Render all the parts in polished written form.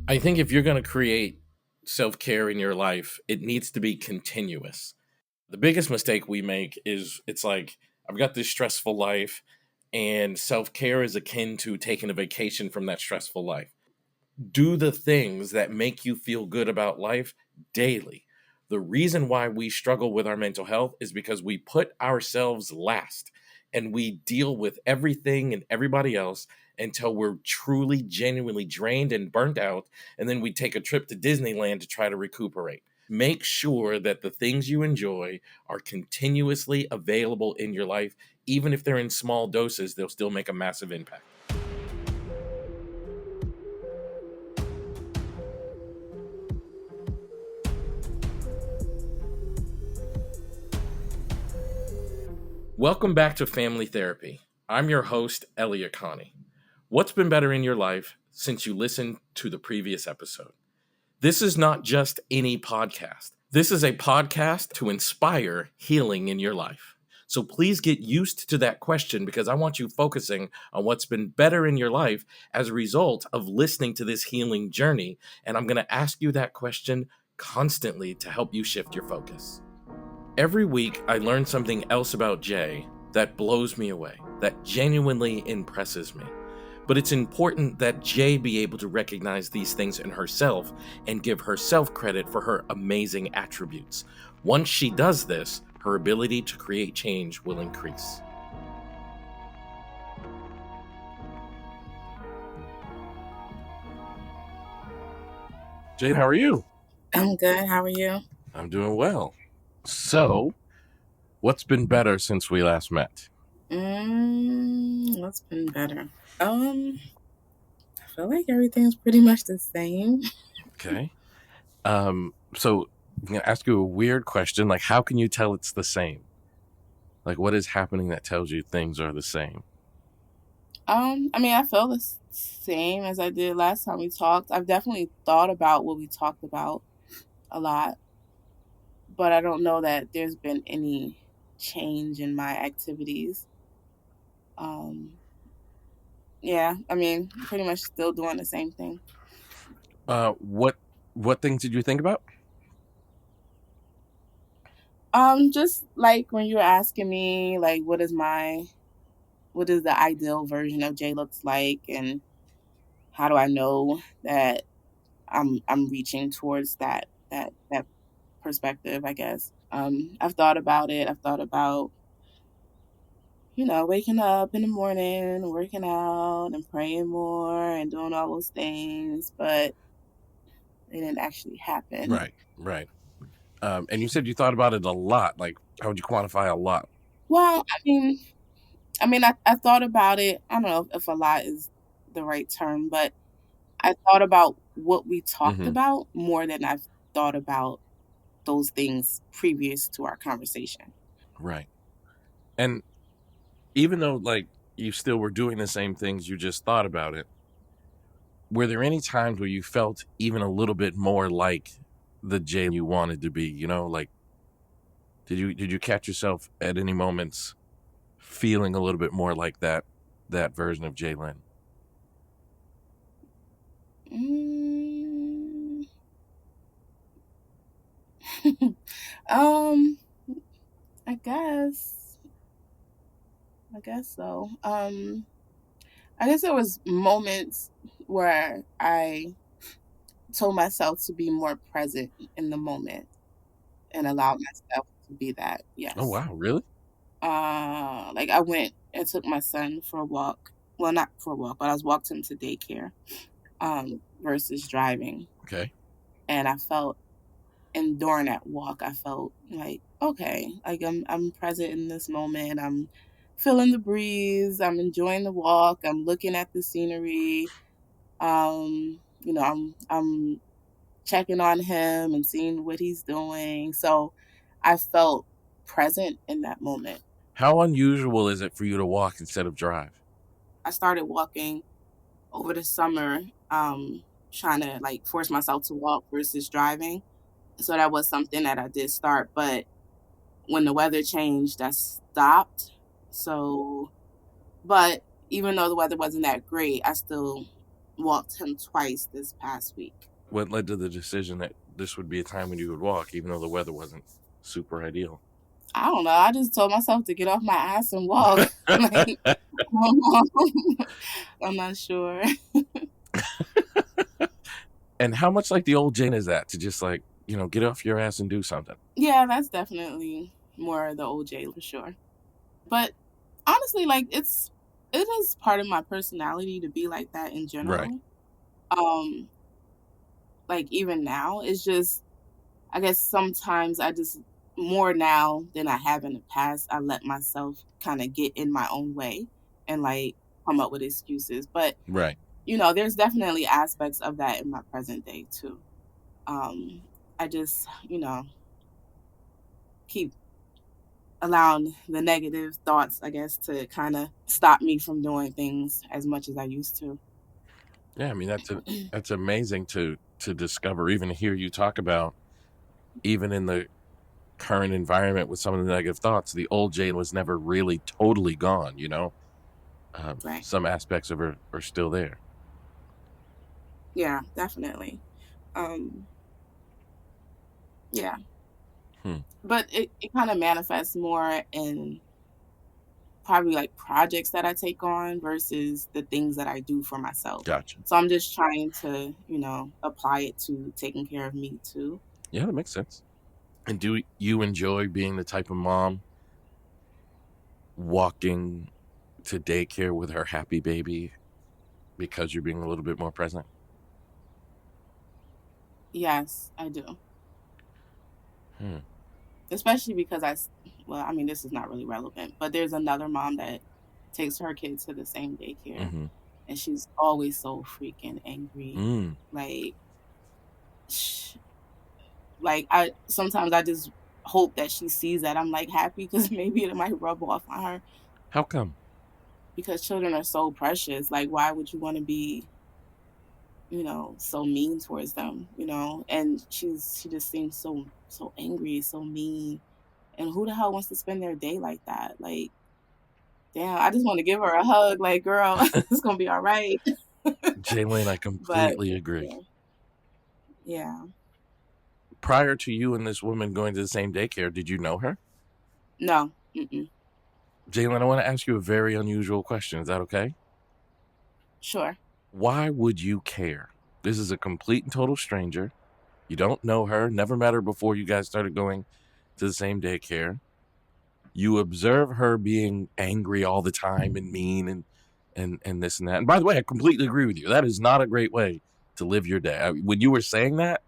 I think if you're going to create self-care in your life, it needs to be continuous. The biggest mistake we make is it's like, I've got this stressful life, and self-care is akin to taking a vacation from that stressful life. Do the things that make you feel good about life daily. The reason why we struggle with our mental health is because we put ourselves last and we deal with everything and everybody else until we're truly, genuinely drained and burnt out. And then we take a trip to Disneyland to try to recuperate. Make sure that the things you enjoy are continuously available in your life. Even if they're in small doses, they'll still make a massive impact. Welcome back to Family Therapy. I'm your host, Elliott. What's been better in your life since you listened to the previous episode? This is not just any podcast. This is a podcast to inspire healing in your life. So please get used to that question, because I want you focusing on what's been better in your life as a result of listening to this healing journey. And I'm going to ask you that question constantly to help you shift your focus. Every week, I learn something else about Jay that blows me away, that genuinely impresses me. But it's important that Jay be able to recognize these things in herself and give herself credit for her amazing attributes. Once she does this, her ability to create change will increase. Jay, how are you? I'm good. How are you? I'm doing well. So, what's been better since we last met? What's been better? I feel like everything's pretty much the same. Okay. So I'm going to ask you a weird question. Like, how can you tell it's the same? Like, what is happening that tells you things are the same? I feel the same as I did last time we talked. I've definitely thought about what we talked about a lot, but I don't know that there's been any change in my activities. Yeah, pretty much still doing the same thing. What things did you think about? Just like when you were asking me, like, what is the ideal version of Jay looks like, and how do I know that I'm reaching towards that perspective, I guess. I've thought about it. I've thought about, waking up in the morning, working out and praying more and doing all those things, but they didn't actually happen. Right. And you said you thought about it a lot. Like, how would you quantify a lot? Well, I thought about it. I don't know if a lot is the right term, but I thought about what we talked Mm-hmm. about more than I've thought about those things previous to our conversation. Right. And even though, like, you still were doing the same things, you just thought about it, were there any times where you felt even a little bit more like the Jay you wanted to be? Like, did you catch yourself at any moments feeling a little bit more like that version of Jalen? Mm. um, I guess so. I guess there was moments where I told myself to be more present in the moment and allow myself to be that. Oh Yes. wow, really? Like I went and took my son for a walk. Well, not for a walk, but I was walked him to daycare. Versus driving, Okay. and I felt, and during that walk, I felt like, okay, like I'm present in this moment. I'm feeling the breeze. I'm enjoying the walk. I'm looking at the scenery. I'm checking on him and seeing what he's doing. So I felt present in that moment. How unusual is it for you to walk instead of drive? I started walking over the summer, trying to like force myself to walk versus driving. So that was something that I did start, but when the weather changed, I stopped. So, but even though the weather wasn't that great, I still walked him twice this past week. What led to the decision that this would be a time when you would walk, even though the weather wasn't super ideal? I don't know. I just told myself to get off my ass and walk. Like, I'm not sure. And how much like the old Jane is that to just like, get off your ass and do something? Yeah, that's definitely more the OJ for sure. But honestly, like it is part of my personality to be like that in Right. general. Um, like even now, it's just I guess sometimes I just more now than I have in the past, I let myself kind of get in my own way and like come up with excuses. But Right. there's definitely aspects of that in my present day too. I just, keep allowing the negative thoughts, I guess, to kind of stop me from doing things as much as I used to. Yeah, I mean that's amazing to discover, even to hear you talk about, even in the current environment with some of the negative thoughts, the old Jane was never really totally gone. Right. Some aspects of her are still there. Yeah, definitely. Um, yeah. Hmm. But it kind of manifests more in probably like projects that I take on versus the things that I do for myself. Gotcha. So I'm just trying to, apply it to taking care of me too. Yeah, that makes sense. And do you enjoy being the type of mom walking to daycare with her happy baby because you're being a little bit more present? Yes, I do. Hmm. Especially because well, I mean, this is not really relevant, but there's another mom that takes her kids to the same daycare, Mm-hmm. and she's always so freaking angry. Mm. Like, sh like I sometimes I just hope that she sees that I'm like happy because maybe it might rub off on her How come? because children are so precious. Like, why would you want to be, so mean towards them, And she just seems so angry, so mean. And who the hell wants to spend their day like that? Like, damn, I just want to give her a hug, like, girl, it's gonna be all right. Jalen, I But completely agree. yeah, Prior to you and this woman going to the same daycare, did you know her? no, mm-mm. Jalen, I want to ask you a very unusual question. Is that okay? Sure, Why would you care? This is a complete and total stranger. You don't know her, never met her before you guys started going to the same daycare. You observe her being angry all the time and mean and this and that. And by the way, I completely agree with you. That is not a great way to live your day. When you were saying that,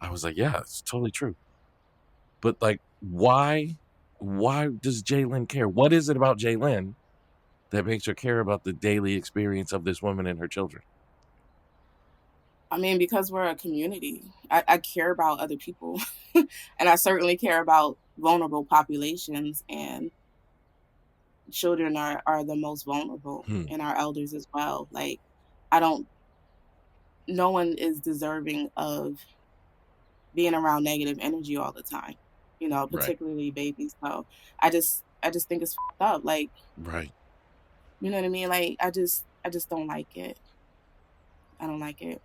I was like, yeah, it's totally true. But like, why does Jalen care? What is it about Jalen that makes her care about the daily experience of this woman and her children? I mean, because we're a community, I care about other people, and I certainly care about vulnerable populations, and children are the most vulnerable, Hmm. and our elders as well. Like, I don't, no one is deserving of being around negative energy all the time, Right. particularly babies. So I just think it's fucked up. Like, Right. you know what I mean? Like, I just don't like it. I don't like it.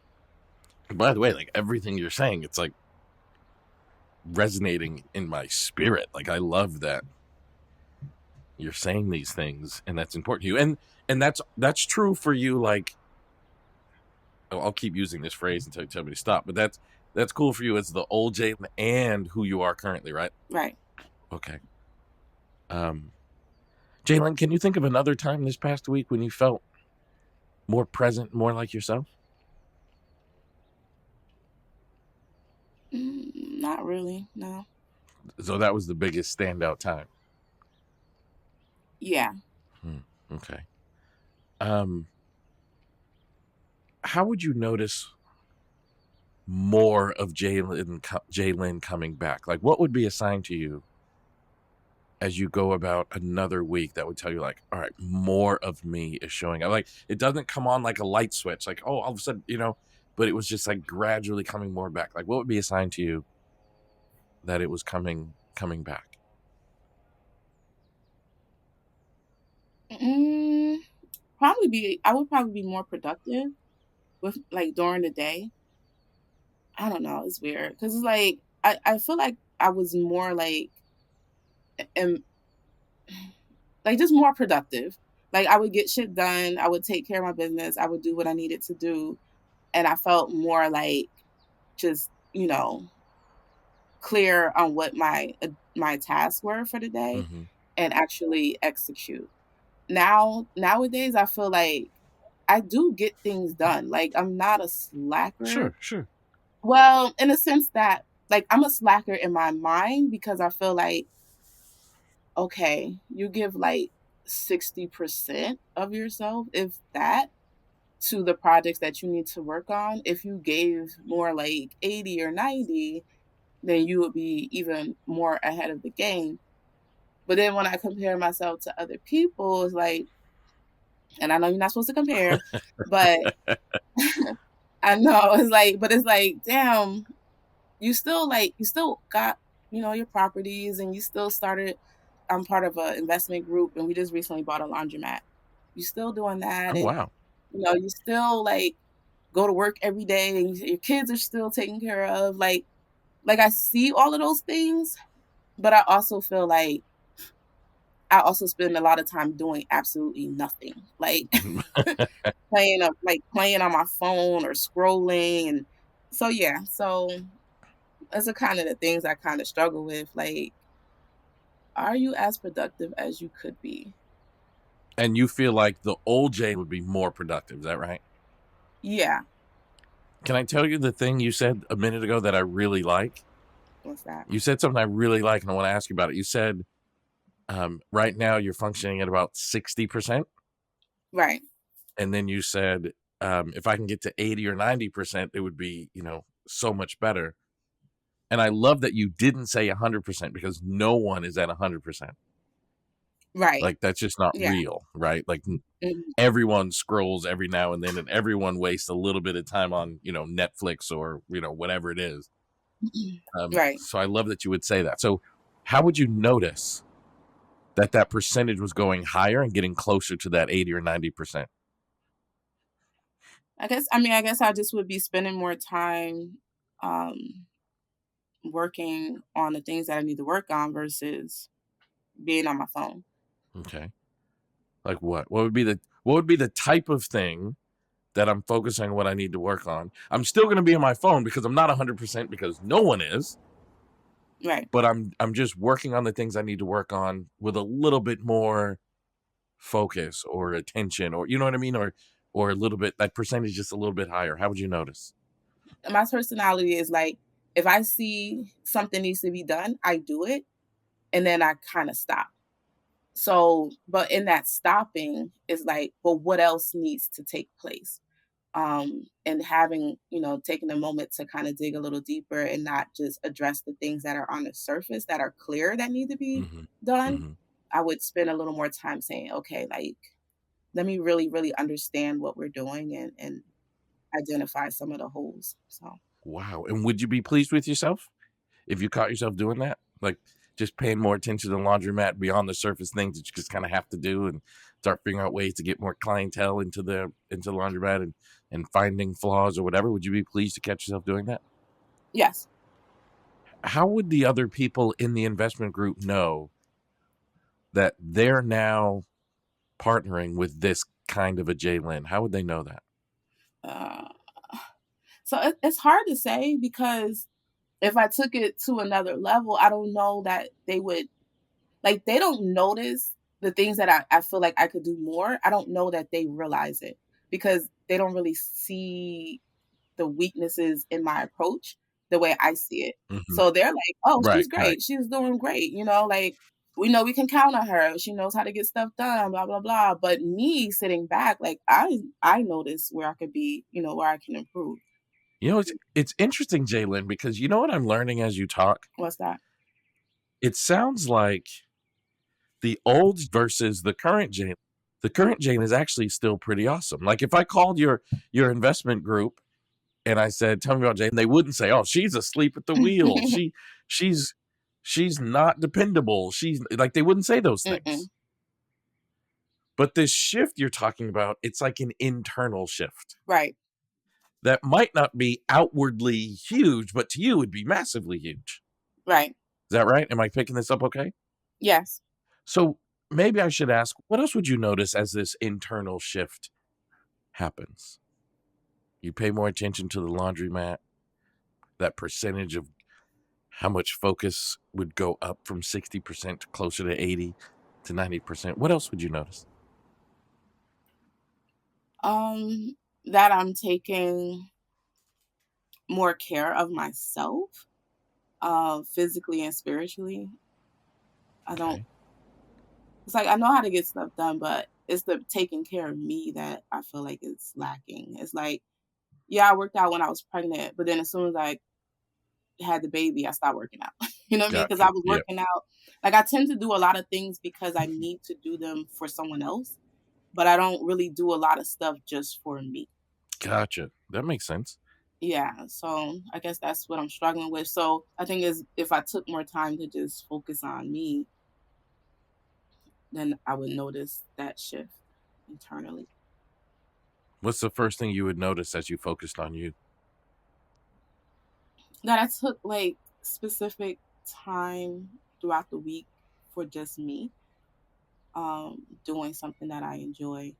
And by the way, like everything you're saying, it's like resonating in my spirit. Like I love that you're saying these things and that's important to you. And that's true for you. Like I'll keep using this phrase until you tell me to stop, but that's cool for you as the old Jalen and who you are currently, right? Right. Okay. Um Jalen, can you think of another time this past week when you felt more present, more like yourself? Not really. No. So that was the biggest standout time. Yeah. Hmm. Okay. Um how would you notice more of Jalen coming back? Like, what would be a sign to you as you go about another week that would tell you, like, all right, more of me is showing up? Like, it doesn't come on like a light switch, like, oh, all of a sudden, but it was just like gradually coming more back. Like, what would be a sign to you that it was coming back? Mm, I would probably be more productive. with like during the day, I don't know, it's weird because it's like I feel like I was more am like just more productive. Like I would get shit done, I would take care of my business, I would do what I needed to do, and I felt more like just, clear on what my tasks were for the day Hmm. and actually execute. Nowadays, I feel like I do get things done. Like I'm not a slacker. Sure, sure. Well, in a sense that like I'm a slacker in my mind because I feel like okay, you give like 60% of yourself, if that, to the projects that you need to work on. If you gave more like 80 or 90, then you would be even more ahead of the game. But then when I compare myself to other people, it's like, and I know you're not supposed to compare, but I know it's like, but it's like, damn, you still got, your properties and you still started. I'm part of an investment group and we just recently bought a laundromat. You still doing that Oh, and wow. you still like go to work every day and your kids are still taken care of. Like I see all of those things, but I also feel like I also spend a lot of time doing absolutely nothing. Like playing on my phone or scrolling and so yeah, so those are kind of the things I kind of struggle with. Like, are you as productive as you could be? And you feel like the old Jane would be more productive. Is that right? Yeah, Can I tell you the thing you said a minute ago that I really like? what's that? You said something I really like, and I want to ask you about it. You said right now you're functioning at about 60%. Right. And then you said, if I can get to 80 or 90%, it would be, so much better. And I love that you didn't say 100% because no one is at 100%. Right. Like, that's just not Yeah. real, right? Like, Mhm. everyone scrolls every now and then, and everyone wastes a little bit of time on, Netflix or, whatever it is. Right. So I love that you would say that. So, how would you notice that percentage was going higher and getting closer to that 80 or 90%? I guess I just would be spending more time um working on the things that I need to work on versus being on my phone. Okay. Like what? What would be the type of thing that I'm focusing on what I need to work on? I'm still going to be on my phone because I'm not 100% because no one is, Right. but I'm just working on the things I need to work on with a little bit more focus or attention, or you know what I mean, or a little bit, that percentage just a little bit higher. How would you notice? My personality is like if I see something needs to be done, I do it and then I kind of stop. So, but in that stopping is like, but what else needs to take place? And having, taking a moment to kind of dig a little deeper and not just address the things that are on the surface that are clear that need to be Hmm. done. Hmm. I would spend a little more time saying, okay, like, let me really, really understand what we're doing and identify some of the holes. So, Wow. And would you be pleased with yourself if you caught yourself doing that? Like just paying more attention to the laundromat beyond the surface things that you just kind of have to do, and start figuring out ways to get more clientele into the laundromat, and finding flaws or whatever. Would you be pleased to catch yourself doing that? yes. How would the other people in the investment group know that they're now partnering with this kind of a Jay Lynn? How would they know that? Uh, so it's hard to say because if I took it to another level, I don't know that they would like they don't notice the things that I feel like I could do more. I don't know that they realize it because they don't really see the weaknesses in my approach the way I see it. Hmm. So they're like, "Oh, Right, she's right. great. She's doing great." Like we know we can count on her. She knows how to get stuff done, blah blah blah. But me sitting back, like I notice where I could be, where I can improve. It's interesting, Jay Lynn, because you know what I'm learning as you talk? What's that? It sounds like the old versus the current Jane. The current Jane is actually still pretty awesome. Like if I called your investment group and I said, "Tell me about Jane," they wouldn't say, "Oh, she's asleep at the wheel. She's she's not dependable. She's like," they wouldn't say those Mm-mm. things. But this shift you're talking about, it's like an internal shift. Right. that might not be outwardly huge, but to you would be massively huge. Right. Is that right? Am I picking this up okay? Yes. So maybe I should ask, what else would you notice as this internal shift happens? You pay more attention to the laundromat, that percentage of how much focus would go up from 60% to closer to 80 to 90%. What else would you notice? That I'm taking more care of myself, physically and spiritually. I don't Okay. It's like I know how to get stuff done, but it's the taking care of me that I feel like is lacking. It's like, yeah, I worked out when I was pregnant, but then as soon as I had the baby, I stopped working out. You know what I mean? Because I Gotcha. was Yeah. working out. Like I tend to do a lot of things because I need to do them for someone else, but I don't really do a lot of stuff just for me. Gotcha. That makes sense. Yeah, so I guess that's what I'm struggling with. So I think is if I took more time to just focus on me, then I would notice that shift internally. What's the first thing you would notice as you focused on you? That I took like specific time throughout the week for just me, doing something that I enjoy.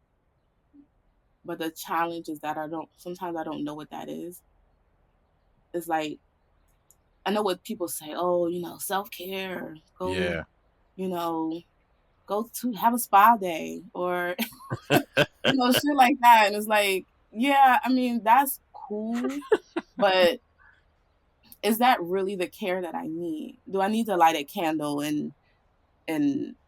But the challenge is that sometimes I don't know what that is. It's like I know what people say, oh, self care, go, Yeah. you know, go to have a spa day or shit like that. And it's like, yeah, I mean, that's cool, but is that really the care that I need? Do I need to light a candle and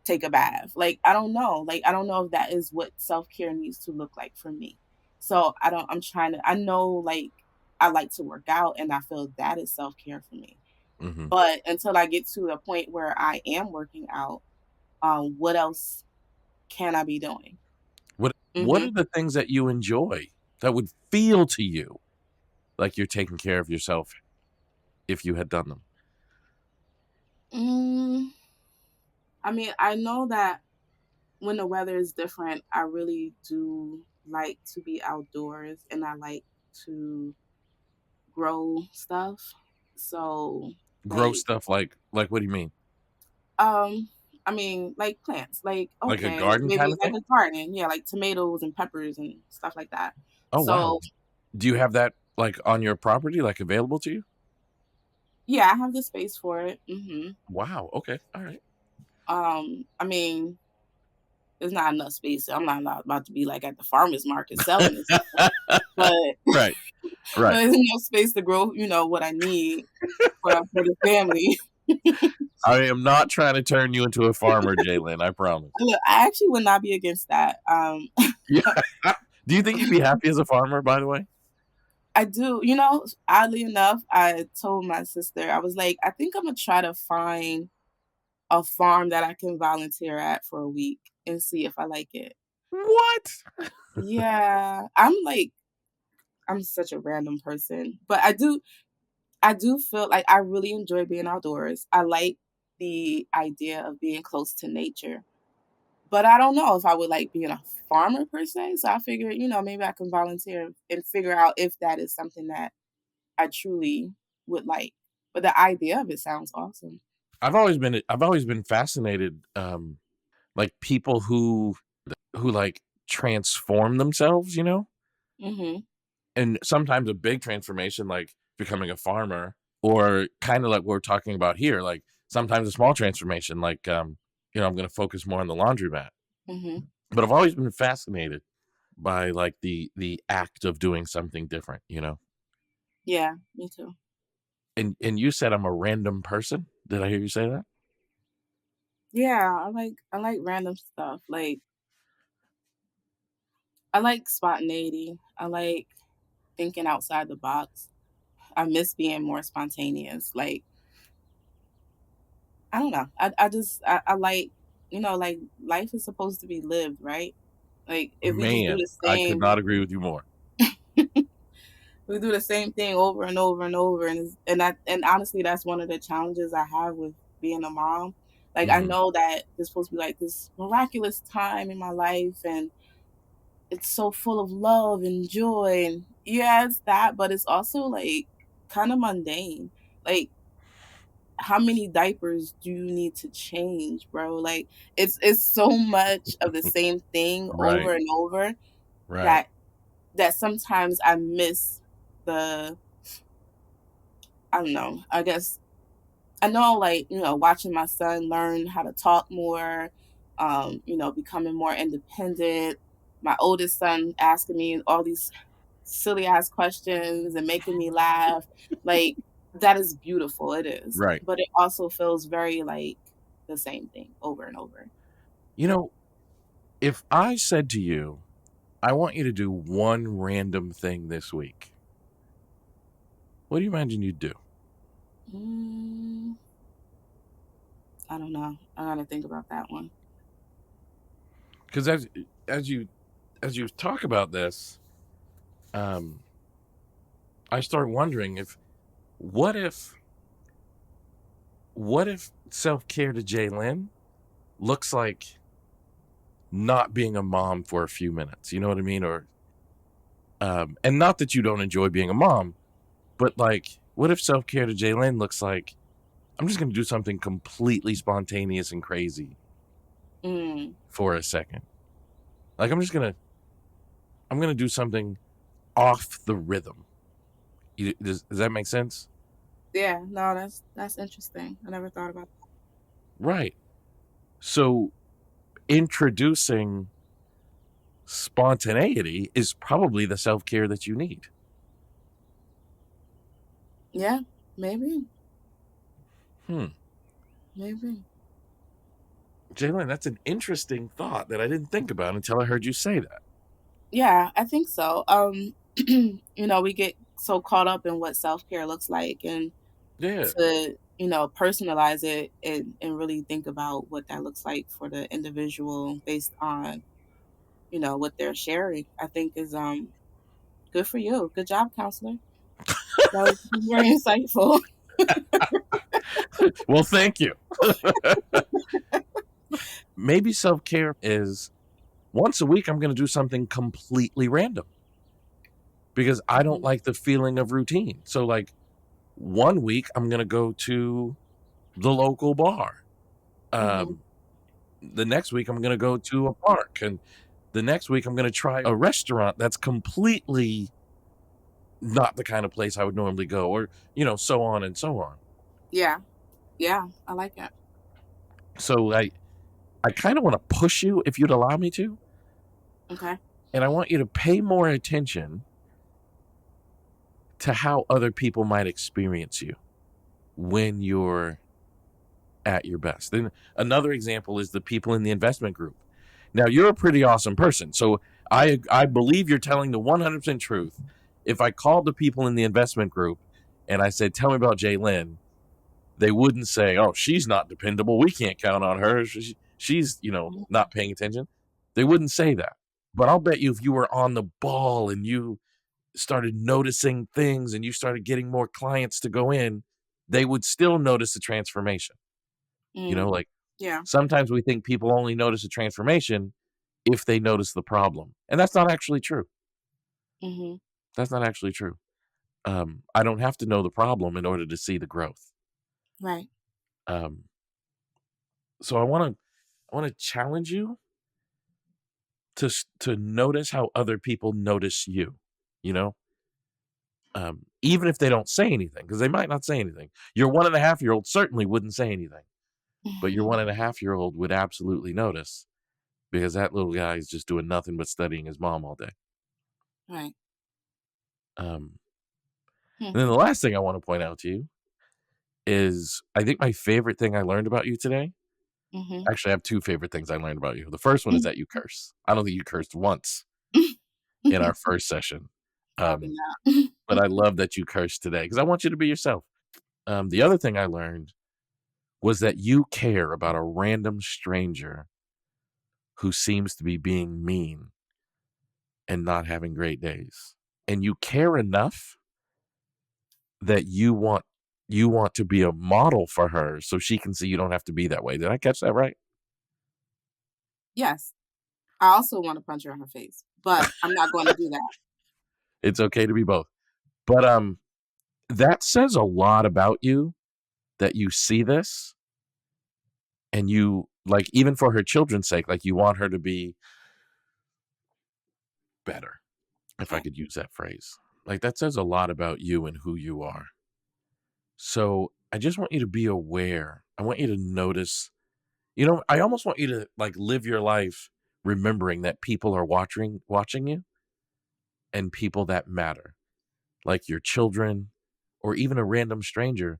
take a bath? Like, I don't know. Like, I don't know if that is what self-care needs to look like for me. So I'm trying to I know like I like to work out and I feel that is self-care for me. Hmm. But until I get to a point where I am working out, what else can I be doing? What Mhm. are the things that you enjoy that would feel to you like you're taking care of yourself if you had done them? Mm, I mean, I know that when the weather is different, I really do like to be outdoors and I like to grow stuff. So, Grow like, stuff like what do you mean? um, I mean, like plants, like, Like a okay, like garden kind maybe of like thing? a garden, yeah, like tomatoes and peppers and stuff like that. Oh wow. So, Do you have that like on your property, like available to you? yeah, I have the space for it. Wow. Okay. All right. I mean, there's not enough space. I'm not about to be like at the farmer's market selling this stuff, but Right. but Right. there's enough space to grow, what I need for the family. I am not trying to turn you into a farmer, Jalen. I promise. Look, I actually would not be against that. Yeah. Do you think you'd be happy as a farmer, by the way? I do. Oddly enough, I told my sister, I was like, I think I'm gonna try to find a farm that I can volunteer at for a week and see if I like it. What? Yeah, I'm such a random person, but I do feel like I really enjoy being outdoors. I like the idea of being close to nature, but I don't know if I would like being a farmer per se. So I figured, maybe I can volunteer and figure out if that is something that I truly would like. But the idea of it sounds awesome. I've always been fascinated like people who like transform themselves, Mhm. and sometimes a big transformation like becoming a farmer or kind of like we're talking about here, like sometimes a small transformation like I'm going to focus more on the laundromat. Mhm. But I've always been fascinated by like the act of doing something different. Yeah, me too. And you said I'm a random person. Did I hear you say that? Yeah, I like random stuff. Like I like spontaneity. I like thinking outside the box. I miss being more spontaneous. Like I don't know. I like like life is supposed to be lived, right? Like if we just do Man, the I could same not agree with you more. we do the same thing over and over and over and honestly that's one of the challenges I have with being a mom. Like I Hmm. know that there's supposed to be like this miraculous time in my life and it's so full of love and joy Yeah, it's that, but it's also, like, kinda mundane. Like, how many diapers do you need to change, bro? Like, it's so much of the same thing Right, over and over right, that sometimes I miss the I don't know, I guess I know, like, watching my son learn how to talk more, becoming more independent, my oldest son asking me all these silly ass questions and making me laugh, like, that is beautiful, it is, right. but it also feels very, like, the same thing over and over. You know, if I said to you, I want you to do one random thing this week, what do you imagine you'd do? Mm, I don't know, I gotta think about that one. Because as you as you talk about this, um, I start wondering if what if what if self care to Jalen looks like not being a mom for a few minutes? You know what I mean? Or and not that you don't enjoy being a mom, but like, what if self care to Jalen looks like I'm just going to do something completely spontaneous and crazy Mm, for a second? Like I'm gonna do something off the rhythm. Does that make sense? yeah, no, that's interesting, I never thought about that. Right. So introducing spontaneity is probably the self care that you need. Yeah, maybe, Hmm. maybe. Jalen, that's an interesting thought that I didn't think about until I heard you say that. Yeah, I think so. We get so caught up in what self-care looks like and Yeah. to, personalize it and really think about what that looks like for the individual based on, what they're sharing, I think is good for you. Good job, counselor. That was very insightful. Well, thank you. Maybe self care is once a week, I'm going to do something completely random because I don't Mhm, like the feeling of routine. So, like, one week, I'm going to go to the local bar. mhm, Um, the next week, I'm going to go to a park. And the next week, I'm going to try a restaurant that's completely not the kind of place I would normally go, or, so on and so on. yeah, yeah, I like it. So, I kind of want to push you if you'd allow me to. Okay. And I want you to pay more attention to how other people might experience you when you're at your best. Then another example is the people in the investment group. Now you're a pretty awesome person, so I believe you're telling the 100% truth. If I called the people in the investment group and I said, "Tell me about Jay Lynn," they wouldn't say, "Oh, she's not dependable. We can't count on her. She's Mhm, not paying attention." They wouldn't say that. But I'll bet you if you were on the ball and you started noticing things and you started getting more clients to go in, they would still notice the transformation. mm, Like yeah, sometimes we think people only notice a transformation if they notice the problem. And that's not actually true. mhm, That's not actually true. I don't have to know the problem in order to see the growth. right. Um, so I want to challenge you to notice how other people notice you. You know, even if they don't say anything, because they might not say anything. Your 1.5-year old certainly wouldn't say anything, but your 1.5-year old would absolutely notice because that little guy is just doing nothing but studying his mom all day. Right. Um, Hmm, and then the last thing I want to point out to you is I think my favorite thing I learned about you today. mhm. Actually, I have two favorite things I learned about you. The first one is that you curse. I don't think you cursed once in our first session. Probably Um, not. but I love that you cursed today because I want you to be yourself. The other thing I learned was that you care about a random stranger who seems to be being mean and not having great days. And you care enough that you want to be a model for her so she can see you don't have to be that way. Did I catch that right? Yes. I also wanna punch her in her face, but I'm not gonna do that. It's okay to be both. But that says a lot about you that you see this and you like even for her children's sake, like you want her to be better, if I Okay. could use that phrase. Like that says a lot about you and who you are. So I just want you to be aware. I want you to notice, I almost want you to like live your life remembering that people are watching you and people that matter, like your children or even a random stranger.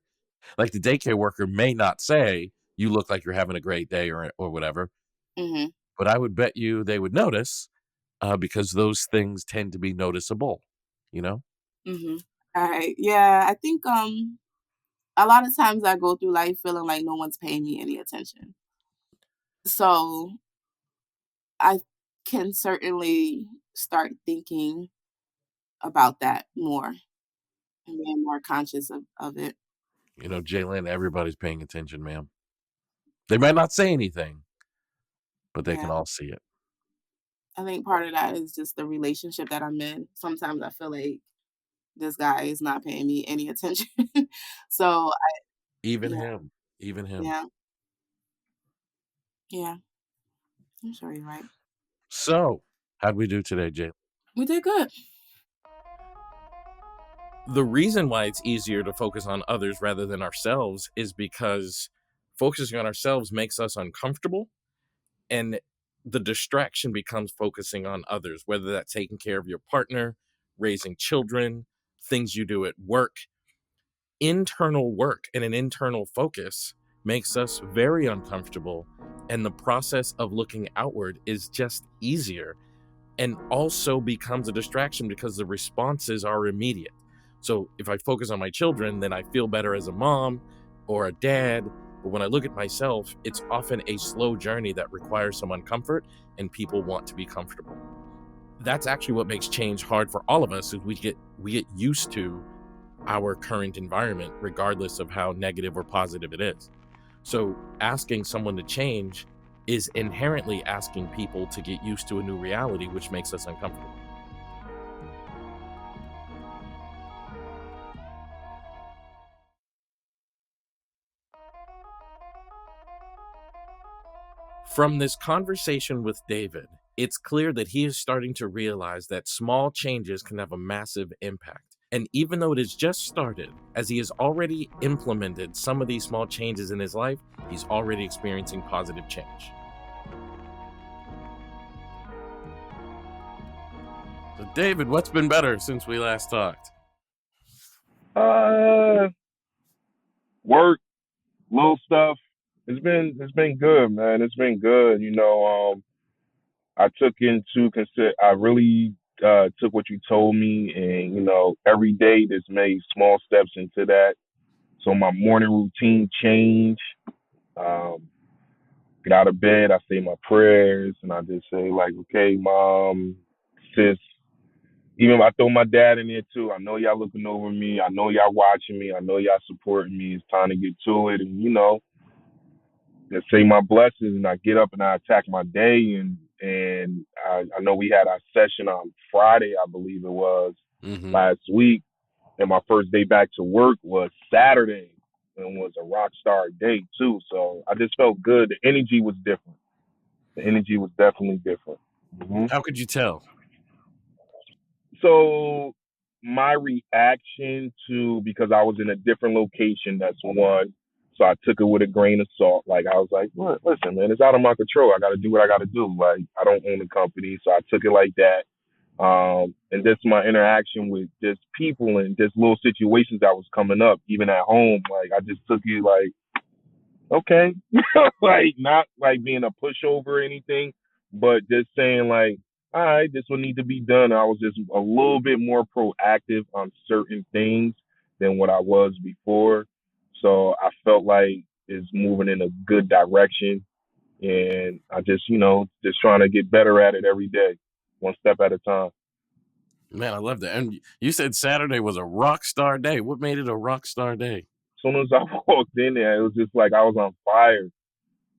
Like the daycare worker may not say you look like you're having a great day or whatever, Mhm. but I would bet you they would notice because those things tend to be noticeable, you know? Mhm. Alright. Yeah, I think, a lot of times I go through life feeling like no one's paying me any attention. So, I can certainly start thinking about that more and being more conscious of it. Jalen, everybody's paying attention, ma'am. They might not say anything, but they can Yeah. all see it. I think part of that is just the relationship that I'm in. Sometimes I feel like this guy is not paying me any attention. So, Even yeah, him, even him. yeah, yeah, I'm sure you're right. So, how'd we do today, Jalen? We did good. The reason why it's easier to focus on others rather than ourselves is because focusing on ourselves makes us uncomfortable and the distraction becomes focusing on others, whether that's taking care of your partner, raising children, things you do at work. Internal work and an internal focus makes us very uncomfortable. And the process of looking outward is just easier and also becomes a distraction because the responses are immediate. So if I focus on my children, then I feel better as a mom or a dad. But when I look at myself, it's often a slow journey that requires some uncomfort, and people want to be comfortable. That's actually what makes change hard for all of us, is we get used to our current environment, regardless of how negative or positive it is. So asking someone to change is inherently asking people to get used to a new reality, which makes us uncomfortable. From this conversation with David, it's clear that he is starting to realize that small changes can have a massive impact. And even though it has just started, as he has already implemented some of these small changes in his life, he's already experiencing positive change. So, David, what's been better since we last talked? Uh, Work, little stuff. It's been good, man. It's been good. I took into consider. I really took what you told me, and every day just made small steps into that. So my morning routine changed. Um, get out of bed, I say my prayers, and I just say like, okay, mom, sis. Even if I throw my dad in there too. I know y'all looking over me. I know y'all watching me. I know y'all supporting me. It's time to get to it, and just say my blessings, and I get up and I attack my day. And I know we had our session on Friday, I believe it was Mm-hmm. last week, and my first day back to work was Saturday, and was a rock star day too. So I just felt good. The energy was different. The energy was definitely different. How could you tell? So my reaction to, because I was in a different location, that's one. So I took it with a grain of salt. Like I was like, "Look, listen, man, it's out of my control. I got to do what I got to do. Like I don't own the company, so I took it like that. And just my interaction with just people and just little situations that was coming up, even at home. Like I just took it like, okay, like not like being a pushover or anything, but just saying like, all right, this will need to be done. I was just a little bit more proactive on certain things than what I was before. So I felt like it's moving in a good direction. And I just trying to get better at it every day, one step at a time. Man, I love that. And you said Saturday was a rock star day. What made it a rock star day? As soon as I walked in there, it was just like I was on fire.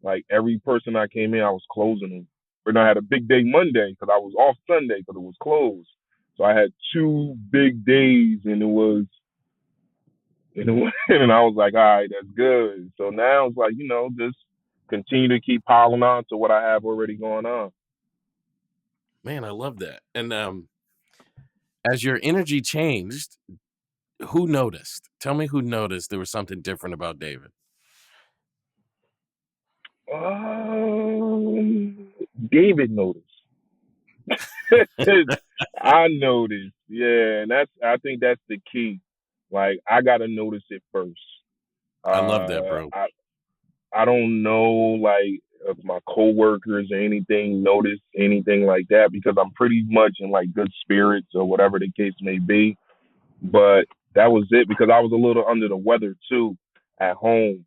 Like every person I came in, I was closing them. But I had a big day Monday because I was off Sunday because it was closed. So I had 2 big days, and I was like, all right, that's good. So now it's like, just continue to keep piling on to what I have already going on. Man, I love that. And as your energy changed, who noticed? Tell me who noticed there was something different about David. David noticed. I noticed. Yeah, and I think that's the key. Like I gotta notice it first. I love that, Uh, bro. I don't know like if my coworkers or anything notice anything like that because I'm pretty much in like good spirits or whatever the case may be. But that was it because I was a little under the weather too at home,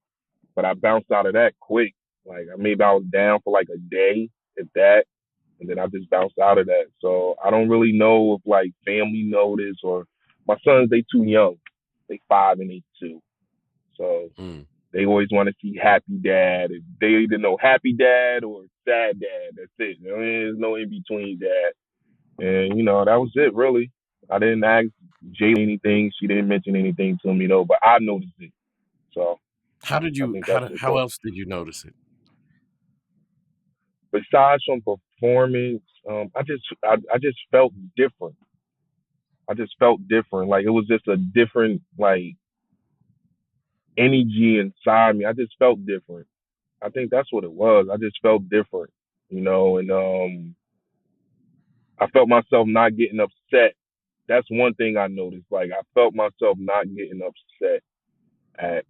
but I bounced out of that quick. Like maybe I was down for like a day, if that, and then I just bounced out of that. So I don't really know if like family notice or my sons. They too young. They 5 and they 2. So Mm. they always want to see happy dad. They either know happy dad or sad dad. That's it. There's no in between dad. And that was it really. I didn't ask Jay anything. She didn't mention anything to me though, but I noticed it. So How did I you think that's how important. else did you notice it? Besides from performance, I just felt different. I just felt different. Like it was just a different like energy inside me. I just felt different. I think that's what it was. I just felt different, and I felt myself not getting upset. That's one thing I noticed. Like I felt myself not getting upset at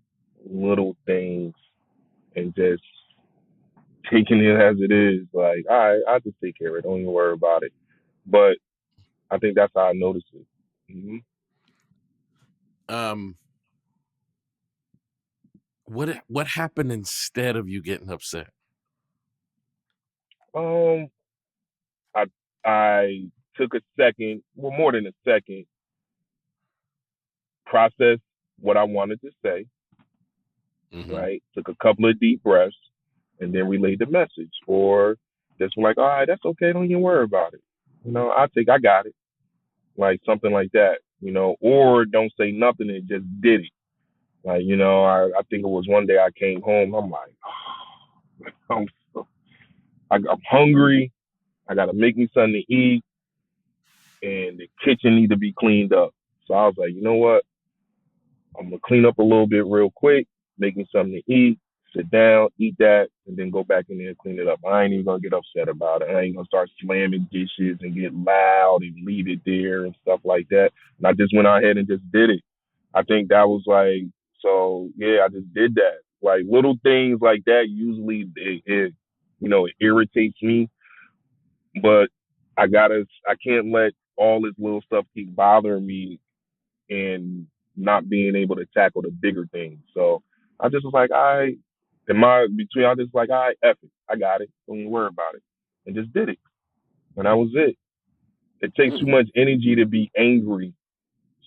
little things and just taking it as it is. Like, all right, I'll just take care of it. Don't even worry about it. But I think that's how I noticed it. Um, what happened instead of you getting upset? Um, I I took a second, well, more than a second, process what I wanted to say. Mm-hmm. Right, took a couple of deep breaths, and then relayed the message. Or just like, all right, that's okay. Don't even worry about it. I got it. Like something like that. Or don't say nothing and just did it. Like, I think it was one day I came home. I'm like, I'm, I'm hungry. I gotta make me something to eat, and the kitchen need to be cleaned up. So I was like, you know what? I'm gonna clean up a little bit real quick, make me something to eat, sit down, eat that, and then go back in there and clean it up. I ain't even gonna get upset about it. I ain't gonna start slamming dishes and get loud and leave it there and stuff like that. And I just went ahead and just did it. I think that was like, so yeah, I just did that. Like little things like that usually it irritates me, but I can't let all this little stuff keep bothering me and not being able to tackle the bigger things. So I just was like, I just like, F it. I got it. Don't even worry about it. And just did it. And that was it. It takes too Hmm. much energy to be angry.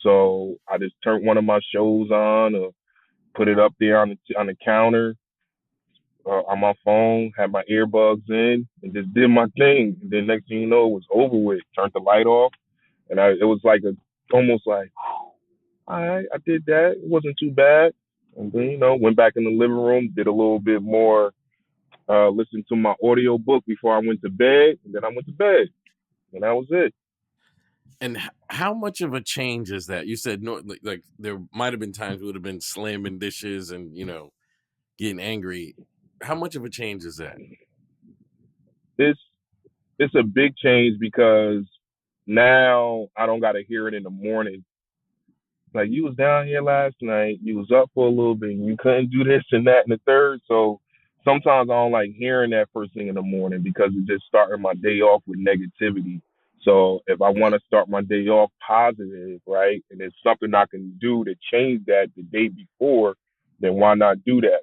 So I just turned one of my shows on or put it up there on the counter on my phone, had my earbuds in, and just did my thing. And then next thing you know, it was over with. Turned the light off, and it was like almost like, all right, I did that. It wasn't too bad. And then, went back in the living room, did a little bit more, listened to my audio book before I went to bed. And then I went to bed. And that was it. And how much of a change is that? You said no, like there might have been times it would have been slamming dishes and getting angry. How much of a change is that? It's it's a big change because now I don't gotta hear it in the morning. Like you was down here last night, you was up for a little bit, and you couldn't do this and that and the third. So sometimes I don't like hearing that first thing in the morning because it just starting my day off with negativity. So if I want to start my day off positive, right, and it's something I can do to change that the day before, then why not do that?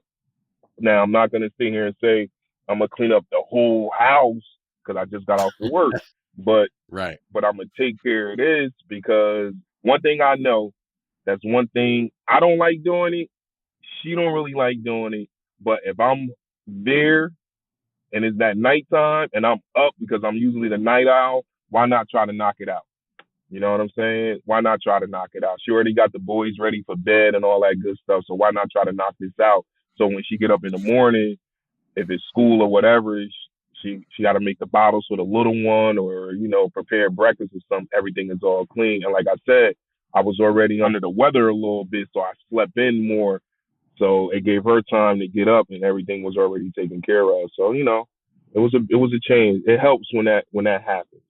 Now I'm not gonna sit here and say I'm gonna clean up the whole house because I just got off of work, but Right. I'm gonna take care of this because one thing I know, that's one thing I don't like doing it. She don't really like doing it. But if I'm there and it's that nighttime and I'm up because I'm usually the night owl, why not try to knock it out? You know what I'm saying? Why not try to knock it out? She already got the boys ready for bed and all that good stuff. So why not try to knock this out? So when she get up in the morning, if it's school or whatever, she got to make the bottles for the little one, or prepare breakfast or something. Everything is all clean. And like I said, I was already under the weather a little bit, so I slept in more. So it gave her time to get up, and everything was already taken care of. So it was a change. It helps when that happens.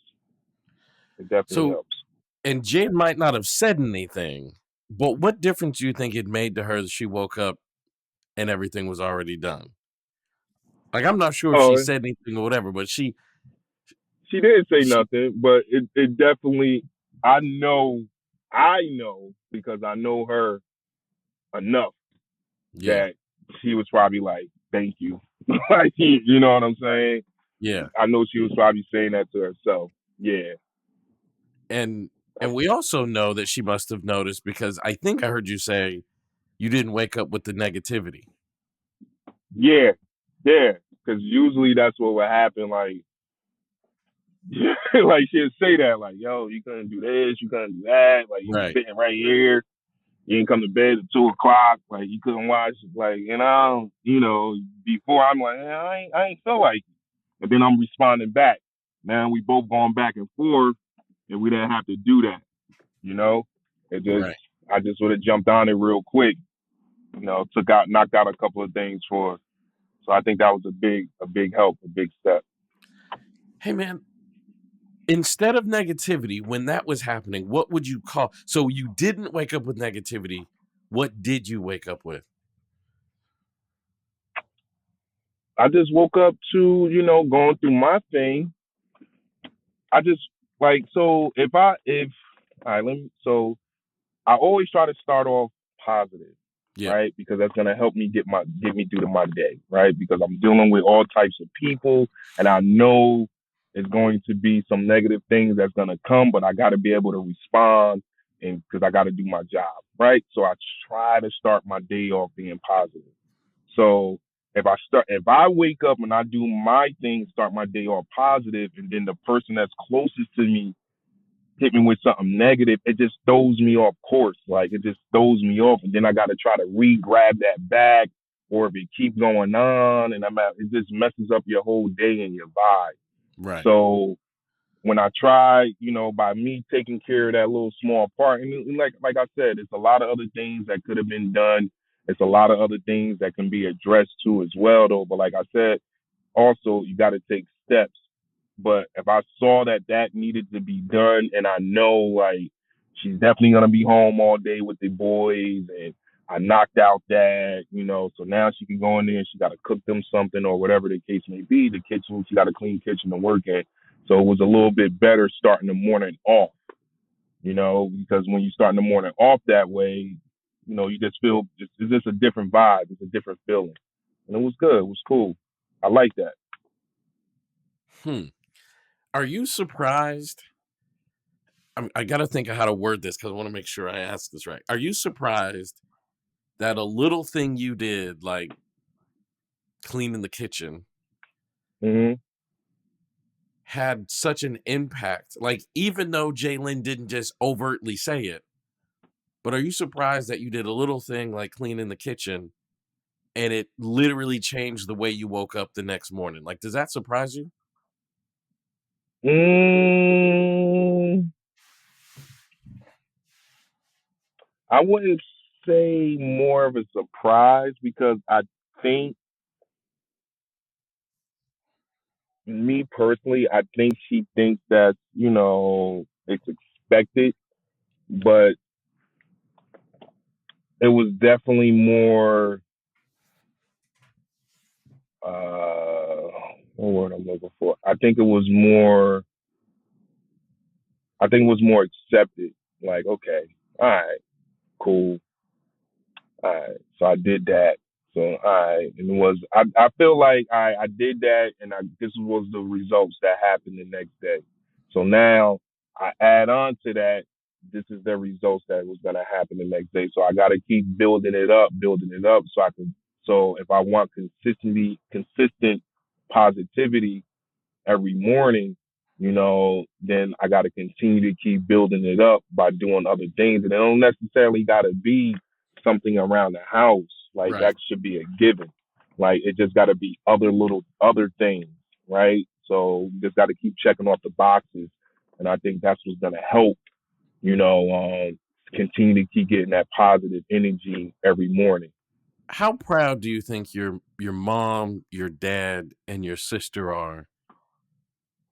It definitely So, helps. and Jade might not have said anything, but what difference do you think it made to her that she woke up and everything was already done? Like, I'm not sure if she Oh, said anything or whatever, but she didn't say she, nothing, but it definitely. I know because I know her enough yeah, that she was probably like, "Thank you," like you know what I'm saying. yeah. I know she was probably saying that to herself. Yeah, And, and we also know that she must have noticed because I think I heard you say you didn't wake up with the negativity. yeah, yeah. Because usually that's what would happen. Like, like she'd say that, like, "Yo, you couldn't do this, you couldn't do that. Like, you was Right, sitting right here. You didn't come to bed at 2 o'clock. Like, you couldn't watch. Like, before I'm like, I ain't feel like it. And then I'm responding back. Now we both going back and forth, and we didn't have to do that. You know, it just right. I just would have jumped on it real quick. Knocked out a couple of things for her. So I think that was a big help, a big step. Hey, man, instead of negativity, when that was happening, what would you call? So you didn't wake up with negativity. What did you wake up with? I just woke up to going through my thing. I just like so if all right, let me so I always try to start off positive, Yeah, right? Because that's gonna help me get me through to my day, right? Because I'm dealing with all types of people, and I know it's going to be some negative things that's gonna come, but I got to be able to respond, and because I got to do my job, right? So I try to start my day off being positive. So if I wake up and I do my thing, start my day off positive, and then the person that's closest to me hit me with something negative, it just throws me off course. Like it just throws me off, and then I got to try to re-grab that back. Or if it keeps going on, and it just messes up your whole day and your vibe. right. So when I try, by me taking care of that little small part, and like I said, it's a lot of other things that could have been done. It's a lot of other things that can be addressed too as well, though. But like I said, also you got to take steps. But if I saw that needed to be done, and I know like she's definitely gonna be home all day with the boys, and I knocked out that, so now she can go in there and she got to cook them something or whatever the case may be. The kitchen, she got a clean kitchen to work in, so it was a little bit better starting the morning off, because when you start in the morning off that way, you just feel it's just a different vibe, it's a different feeling, and it was good, it was cool. I like that. Hmm. Are you surprised? I got to think of how to word this because I want to make sure I ask this right. Are you surprised that a little thing you did, like cleaning the kitchen, Hmm. had such an impact? Like, even though Jalen didn't just overtly say it, but are you surprised that you did a little thing like cleaning the kitchen and it literally changed the way you woke up the next morning? Like, does that surprise you? Mm, I wouldn't say more of a surprise because I think, me personally, I think she thinks that, it's expected, but it was definitely more, what word I'm looking for? I think it was more accepted. Like, okay, all right, cool. All right. So I did that. So all right, and it was I feel like I did that, and this was the results that happened the next day. So now I add on to that. This is the results that was gonna happen the next day. So I got to keep building it up, so I can. So if I want consistent positivity every morning, then I got to continue to keep building it up by doing other things. And it don't necessarily got to be something around the house. Like Right. that should be a given. Like it just got to be other things, right? So you just got to keep checking off the boxes. And I think that's what's going to help, you know, continue to keep getting that positive energy every morning. How proud do you think your mom, your dad, and your sister are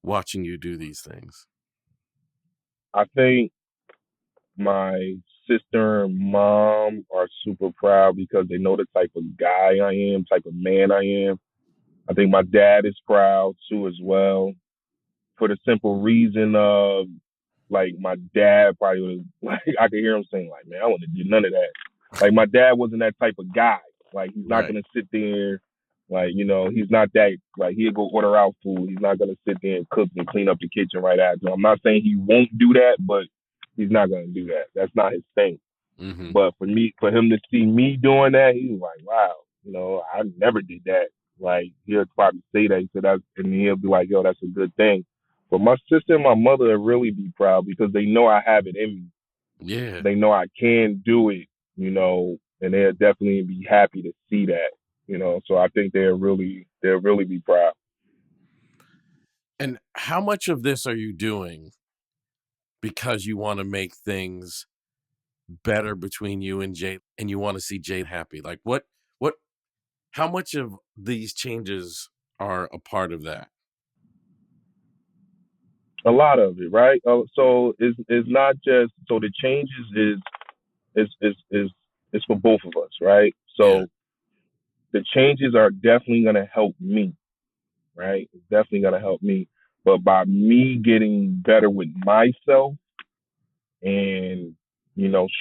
watching you do these things? I think my sister and mom are super proud because they know the type of guy I am, type of man I am. I think my dad is proud too as well, for the simple reason of like my dad probably was like I could hear him saying like, man, I wouldn't do none of that. Like my dad wasn't that type of guy. Like he's not Right. gonna sit there like, he's not that like he'll go order out food. He's not gonna sit there and cook and clean up the kitchen right after. I'm not saying he won't do that, but he's not gonna do that. That's not his thing. Mm-hmm. But for him to see me doing that, he was like, wow, I never did that. Like he'll probably say that. He said that, and he'll be like, yo, that's a good thing. But my sister and my mother will really be proud because they know I have it in me. Yeah. They know I can do it, and they'll definitely be happy to see that. So I think they'll really be proud. And how much of this are you doing because you want to make things better between you and Jade and you want to see Jade happy? Like what how much of these changes are a part of that? A lot of it, right? So it's not just so the changes is for both of us, right? Yeah. So the changes are definitely going to help me, right? It's definitely going to help me. But by me getting better with myself and,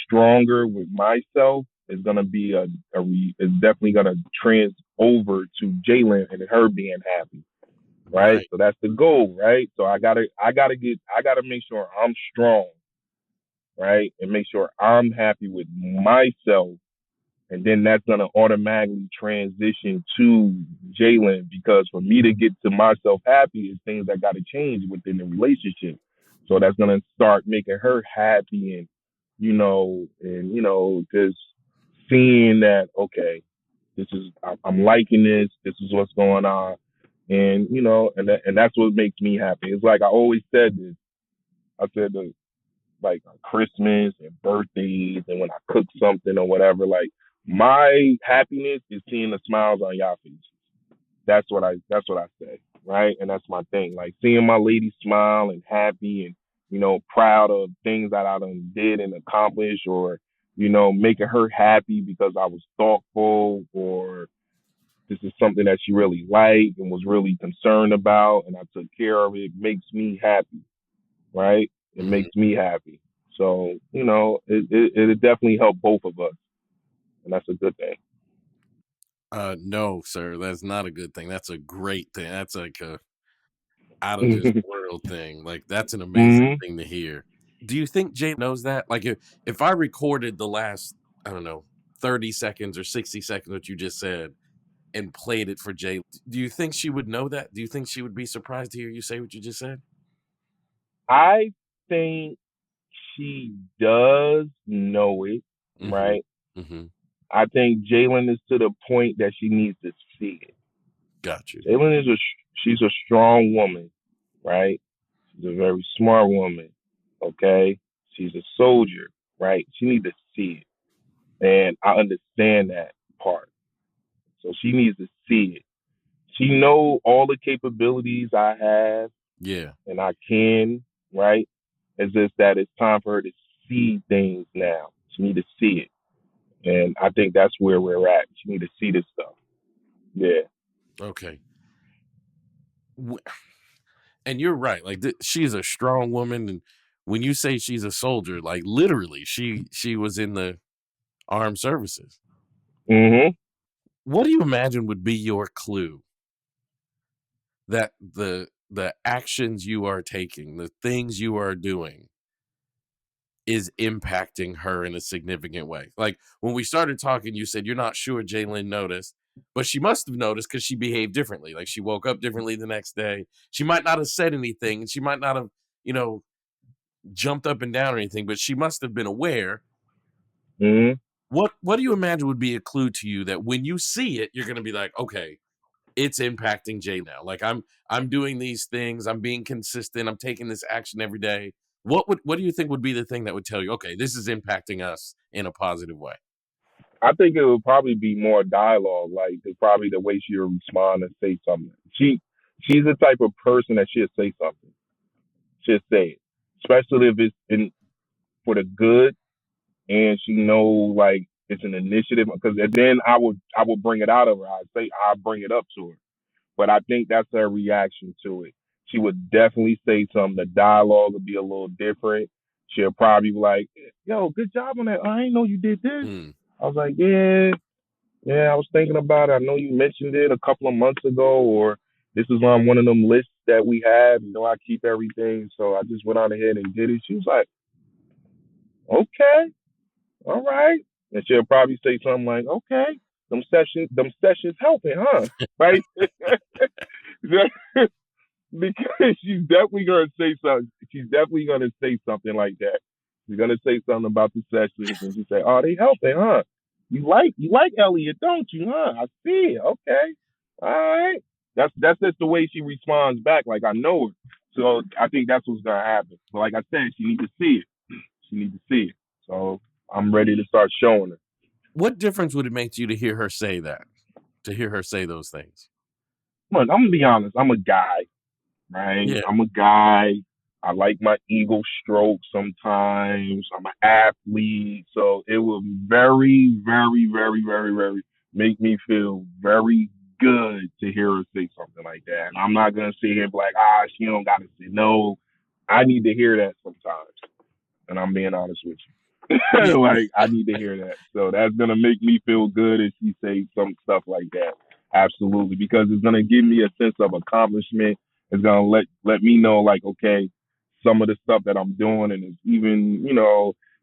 stronger with myself is going to be it's definitely going to trans over to Jalen and her being happy, right? Right. So that's the goal, right? So I gotta make sure I'm strong, right? And make sure I'm happy with myself, and then that's gonna automatically transition to Jalen because for me to get to myself happy is things that got to change within the relationship. So that's gonna start making her happy, and just seeing that okay, this is I'm liking this. This is what's going on, and that's what makes me happy. It's like I always said this. I said that like on Christmas and birthdays and when I cook something or whatever. Like my happiness is seeing the smiles on y'all faces. That's what I say, right? And that's my thing. Like seeing my lady smile and happy and proud of things that I done did and accomplished, or making her happy because I was thoughtful, or this is something that she really liked and was really concerned about, and I took care of it. Makes me happy, right? It Mhm. makes me happy. So it definitely helped both of us, and that's a good thing. No, sir, that's not a good thing. That's a great thing. That's like a out of this world thing. Like that's an amazing hmm thing to hear. Do you think Jay knows that? Like if I recorded the last, I don't know, 30 seconds or 60 seconds what you just said and played it for Jay, do you think she would know that? Do you think she would be surprised to hear you say what you just said? I think she does know it, Mhm. right? Mhm. I think Jalen is to the point that she needs to see it. Got you. Jalen she's a strong woman, right? She's a very smart woman. Okay, she's a soldier, right? She needs to see it, and I understand that part. So she needs to see it. She know all the capabilities I have Yeah. and I can, right? It's just that it's time for her to see things now. She need to see it. And I think that's where we're at. She need to see this stuff. Yeah. Okay. And you're right. Like she's a strong woman, and when you say she's a soldier, like literally, she was in the armed services. Mhm. What do you imagine would be your clue that the actions you are taking, the things you are doing, is impacting her in a significant way? Like when we started talking, you said you're not sure Jalen noticed, But she must have noticed because she behaved differently. Like she woke up differently the next day. She might not have said anything. She might not have, you know, jumped up and down or anything, but she must have been aware. Hmm. What do you imagine would be a clue to you that when you see it, you're gonna be like, okay, it's impacting Jay now. Like I'm doing these things, I'm being consistent, I'm taking this action every day. What do you think would be the thing that would tell you, okay, this is impacting us in a positive way? I think it would probably be more dialogue, like probably the way she'll respond and say something. She's the type of person that she'll say something. She'll say it, especially if it's in for the good, and she know like it's an initiative. Because then I would bring it out of her. I bring it up to her. But I think that's her reaction to it. She would definitely say something. The dialogue would be a little different. She'll probably be like, "Yo, good job on that. I didn't know you did this." Hmm. I was like, "Yeah, yeah, I was thinking about it. I know you mentioned it a couple of months ago, or this is on one of them lists that we have. You know, I keep everything, so I just went on ahead and did it." She was like, "Okay, all right," and she'll probably say something like, "Okay, them sessions helping, huh?" Right? Because she's definitely gonna say something. She's definitely gonna say something like that. She's gonna say something about the sessions, and she say, "Oh, they helping, huh? You like Elliott, don't you, huh? I see it. Okay, all right." That's just the way she responds back. Like I know her, so I think that's what's gonna happen. But like I said, she needs to see it. She needs to see it. So I'm ready to start showing her. What difference would it make to you to hear her say that? To hear her say those things? Look, I'm gonna be honest. I'm a guy, right? Yeah. I'm a guy. I like my ego stroke sometimes. I'm an athlete. So it will very, very, very, very, very make me feel very good to hear her say something like that. And I'm not going to sit here and be like, she don't got to say no. I need to hear that sometimes. And I'm being honest with you. Yeah. Like, I need to hear that. So that's going to make me feel good if she say some stuff like that. Absolutely. Because it's going to give me a sense of accomplishment. It's going to let me know, like, okay, some of the stuff that I'm doing, and it's even,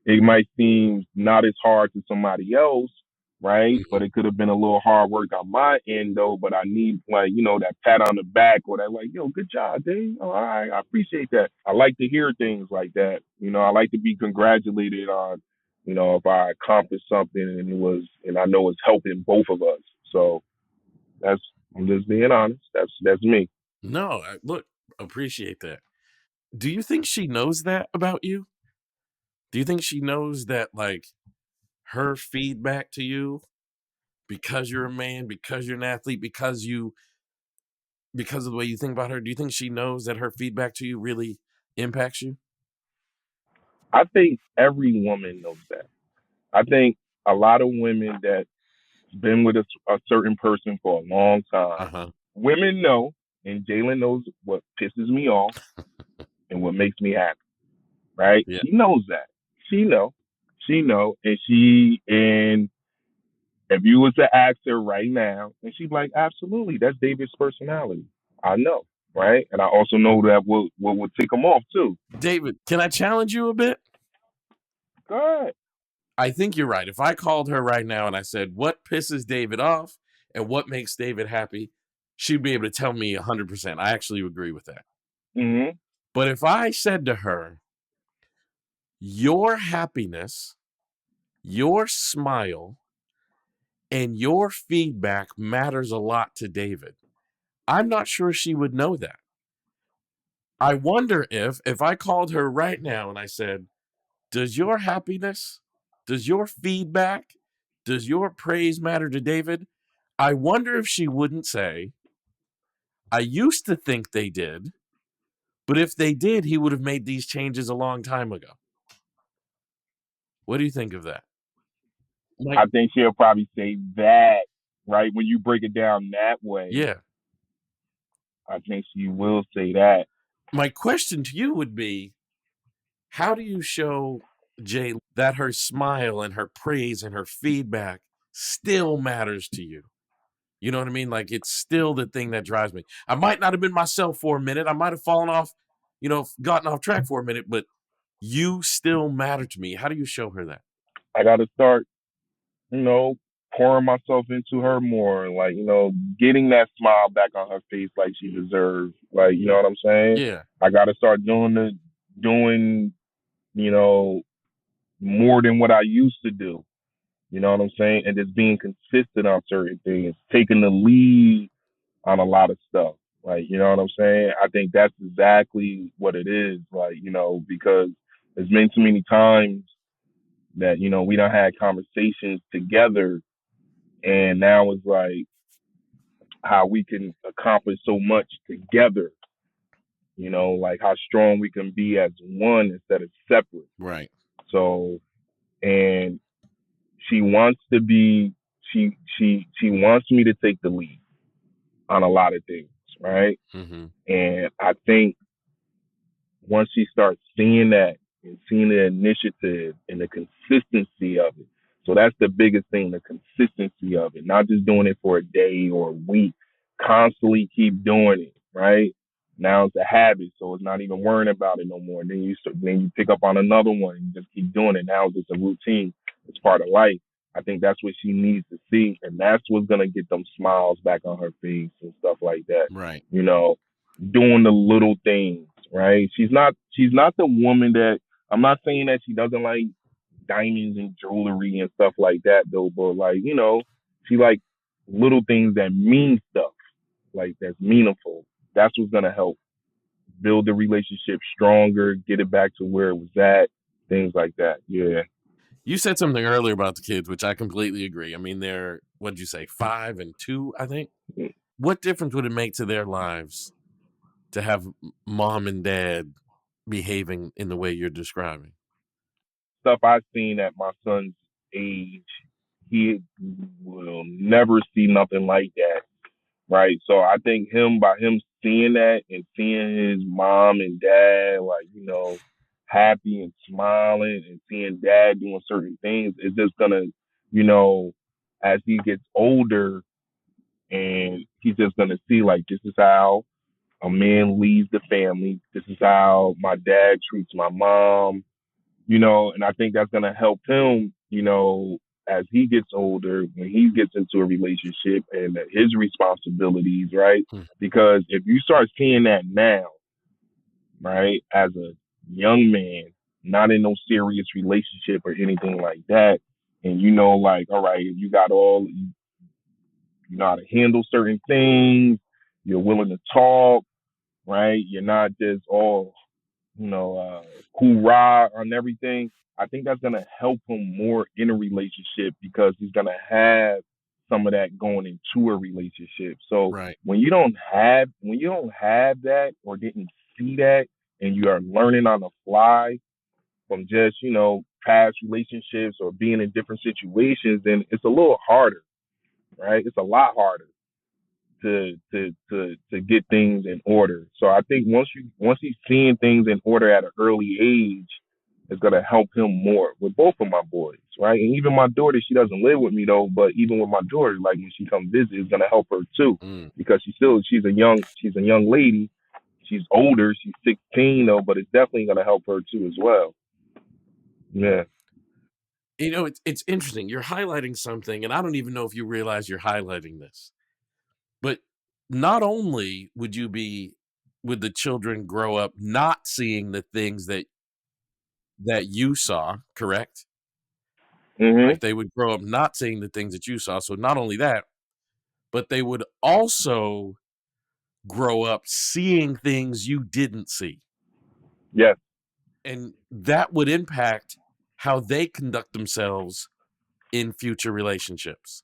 it might seem not as hard to somebody else, right? But Mhm. it could have been a little hard work on my end, though. But I need, like, that pat on the back, or that, like, yo, good job, Dave. Oh, all right, I appreciate that. I like to hear things like that. I like to be congratulated on, if I accomplished something and I know it's helping both of us. So that's, I'm just being honest. That's me. No, look, appreciate that. Do you think she knows that about you? Do you think she knows that, like, her feedback to you, because you're a man, because you're an athlete, because of the way you think about her, do you think she knows that her feedback to you really impacts you? I think every woman knows that. I think a lot of women that's been with a certain person for a long time, Uh-huh. women know, and Jalen knows what pisses me off and what makes me happy. Right? Yeah. She knows that. She know. And if you was to ask her right now, and she'd be like, absolutely, that's David's personality. I know, right? And I also know that what would tick him off too. David, can I challenge you a bit? Go ahead. I think you're right. If I called her right now and I said, what pisses David off and what makes David happy, she'd be able to tell me 100%. I actually agree with that. Mm-hmm. But if I said to her, your happiness, your smile, and your feedback matters a lot to David, I'm not sure she would know that. I wonder if I called her right now and I said, does your happiness, does your feedback, does your praise matter to David? I wonder if she wouldn't say, I used to think they did, but if they did, he would have made these changes a long time ago. What do you think of that? Like, I think she'll probably say that, right? When you break it down that way, yeah. I think she will say that. My question to you would be, how do you show Jay that her smile and her praise and her feedback still matters to you? You know what I mean? Like it's still the thing that drives me. I might not have been myself for a minute. I might have fallen off, gotten off track for a minute, but you still matter to me. How do you show her that? I got to start, you know, pouring myself into her more, like, getting that smile back on her face like she deserves. Like, you know what I'm saying? Yeah. I gotta start doing, you know, more than what I used to do. You know what I'm saying? And just being consistent on certain things, taking the lead on a lot of stuff. Like, you know what I'm saying? I think that's exactly what it is. Like, because there's been too many times that, we don't had conversations together, and now it's like how we can accomplish so much together, like how strong we can be as one instead of separate. Right. So, and she wants to be, she wants me to take the lead on a lot of things, right? Mm-hmm. And I think once she starts seeing that and seeing the initiative and the consistency of it. So that's the biggest thing, the consistency of it, not just doing it for a day or a week, constantly keep doing it, right? Now it's a habit, so it's not even worrying about it no more. Then you pick up on another one and you just keep doing it. Now it's just a routine. It's part of life. I think that's what she needs to see, and that's what's gonna get them smiles back on her face and stuff like that. Right. You know, doing the little things, right? She's not the woman that, I'm not saying that she doesn't like diamonds and jewelry and stuff like that though, but like, she like little things that mean stuff, like that's meaningful. That's what's gonna help build the relationship stronger, get it back to where it was at, things like that. Yeah. You said something earlier about the kids, which I completely agree. I mean, they're, what'd you say, 5 and 2, I think? What difference would it make to their lives to have mom and dad behaving in the way you're describing? Stuff I've seen at my son's age, he will never see nothing like that, right? So I think by him seeing that and seeing his mom and dad, like, happy and smiling, and seeing dad doing certain things, it's just gonna, you know, as he gets older, and he's just gonna see, like, this is how a man leads the family. This is how my dad treats my mom, and I think that's gonna help him, as he gets older, when he gets into a relationship and his responsibilities, right? Hmm. Because if you start seeing that now, right, as a young man, not in no serious relationship or anything like that, and like, all right, you know how to handle certain things, you're willing to talk, right? You're not just all hoorah on everything. I think that's gonna help him more in a relationship because he's gonna have some of that going into a relationship. So Right. when you don't have that or didn't see that, and you are learning on the fly from just past relationships or being in different situations, then it's a little harder, right? It's a lot harder to get things in order. So I think once he's seeing things in order at an early age, it's gonna help him more with both of my boys, right? And even my daughter, she doesn't live with me though, but even with my daughter, like when she comes visit, it's gonna help her too, Mm. because she's a young lady. She's older, she's 16 though, but it's definitely gonna help her too as well. Yeah. It's interesting. You're highlighting something, and I don't even know if you realize you're highlighting this. But not only would the children grow up not seeing the things that you saw, correct? Mhm. Right? They would grow up not seeing the things that you saw. So not only that, but they would also grow up seeing things you didn't see. Yes. And that would impact how they conduct themselves in future relationships.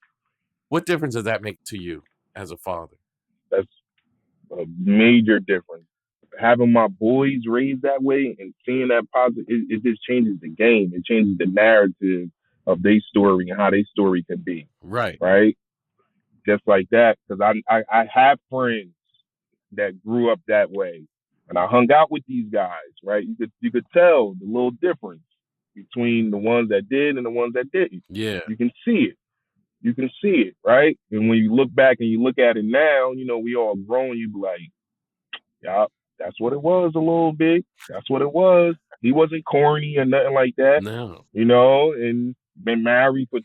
What difference does that make to you as a father? That's a major difference. Having my boys raised that way and seeing that positive, it just changes the game. It changes the narrative of their story and how their story can be, Right. right? Just like that, because I have friends that grew up that way, and I hung out with these guys, right? You could tell the little difference between the ones that did and the ones that didn't. Yeah. You can see it. You can see it, right? And when you look back and you look at it now, we all grown. You be like, yeah, that's what it was a little bit. That's what it was. He wasn't corny or nothing like that, No. and been married for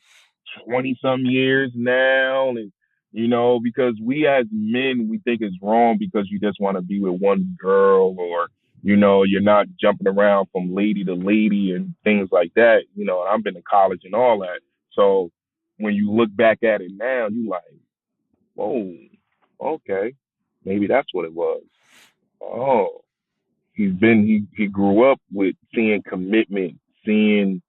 20 some years now. And, because we as men, we think it's wrong because you just want to be with one girl, or, you're not jumping around from lady to lady and things like that. I've been to college and all that. So when you look back at it now, you like, whoa, okay, maybe that's what it was. Oh, he grew up with seeing commitment, seeing